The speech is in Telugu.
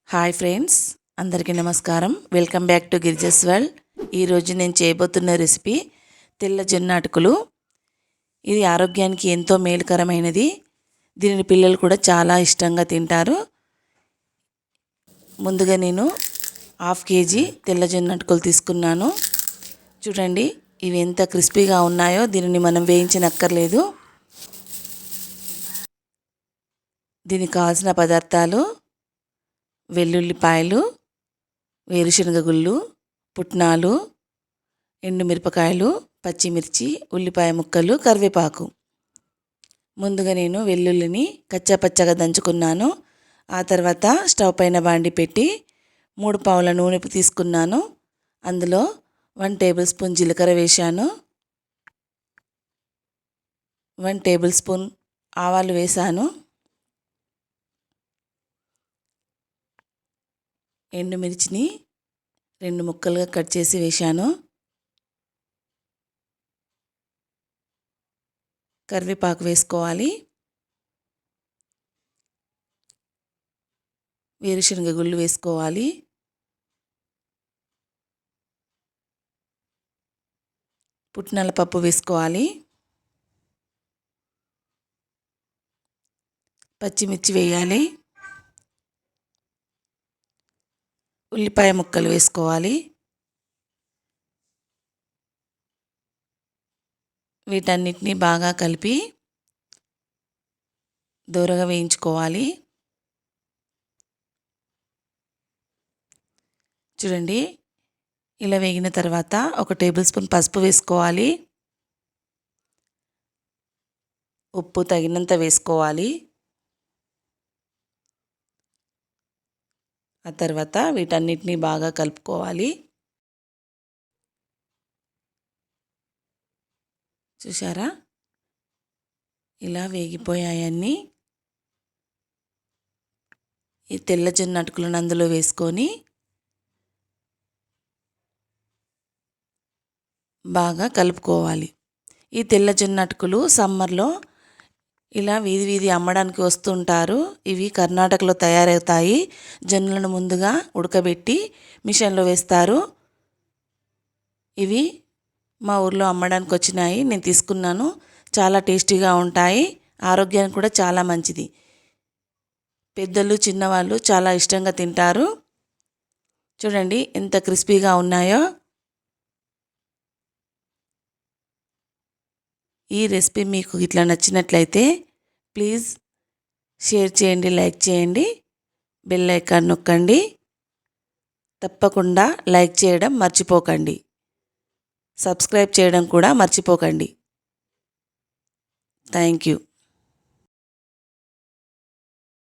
హాయ్ ఫ్రెండ్స్, అందరికీ నమస్కారం. Welcome back to Girija's world. ఈరోజు నేను చేయబోతున్న రెసిపీ తెల్ల జొన్న అటుకులు. ఇది ఆరోగ్యానికి ఎంతో మేలుకరమైనది. దీనిని పిల్లలు కూడా చాలా ఇష్టంగా తింటారు. ముందుగా నేను 1/2 kg తెల్ల జొన్న అటుకులు తీసుకున్నాను. చూడండి, ఇవి ఎంత క్రిస్పీగా ఉన్నాయో. దీనిని మనం వేయించనక్కర్లేదు. దీనికి కావాల్సిన పదార్థాలు: వెల్లుల్లిపాయలు, వేరుశనగ గుళ్ళు, పుట్నాలు, ఎండుమిరపకాయలు, పచ్చిమిర్చి, ఉల్లిపాయ ముక్కలు, కరివేపాకు. ముందుగా నేను వెల్లుల్లిని కచ్చాపచ్చగా దంచుకున్నాను. ఆ తర్వాత స్టవ్ పైన బాండి పెట్టి 3 పావుల నూనె తీసుకున్నాను. అందులో 1 టేబుల్ స్పూన్ జీలకర్ర వేశాను. 1 టేబుల్ స్పూన్ ఆవాలు వేశాను. ఎండుమిర్చిని 2 ముక్కలుగా కట్ చేసి వేశాను. కరివేపాకు వేసుకోవాలి. వేరుశనగ గుళ్ళు వేసుకోవాలి. పుట్నాల పప్పు వేసుకోవాలి. పచ్చిమిర్చి వేయాలి. ఉల్లిపాయ ముక్కలు వేసుకోవాలి. వీటన్నిటిని బాగా కలిపి దూరగా వేయించుకోవాలి. చూడండి, ఇలా వేగిన తర్వాత 1 టేబుల్ స్పూన్ పసుపు వేసుకోవాలి. ఉప్పు తగినంత వేసుకోవాలి. ఆ తర్వాత వీటన్నిటిని బాగా కలుపుకోవాలి. చూసారా, ఇలా వేగిపోయాయన్నీ. ఈ తెల్ల జొన్న అటుకులను అందులో వేసుకొని బాగా కలుపుకోవాలి. ఈ తెల్ల జొన్న అటుకులు సమ్మర్లో ఇలా వీధి వీధి అమ్మడానికి వస్తుంటారు. ఇవి కర్ణాటకలో తయారవుతాయి. జొన్నలను ముందుగా ఉడకబెట్టి మిషన్లో వేస్తారు. ఇవి మా ఊర్లో అమ్మడానికి వచ్చినాయి, నేను తీసుకున్నాను. చాలా టేస్టీగా ఉంటాయి. ఆరోగ్యానికి కూడా చాలా మంచిది. పెద్దలు చిన్నవాళ్ళు చాలా ఇష్టంగా తింటారు. చూడండి ఎంత క్రిస్పీగా ఉన్నాయో. ఈ రెసిపీ మీకు ఇట్లా నచ్చినట్లయితే ప్లీజ్ షేర్ చేయండి, లైక్ చేయండి, బెల్ ఐకాన్ నొక్కండి. తప్పకుండా లైక్ చేయడం మర్చిపోకండి. సబ్స్క్రైబ్ చేయడం కూడా మర్చిపోకండి. Thank you.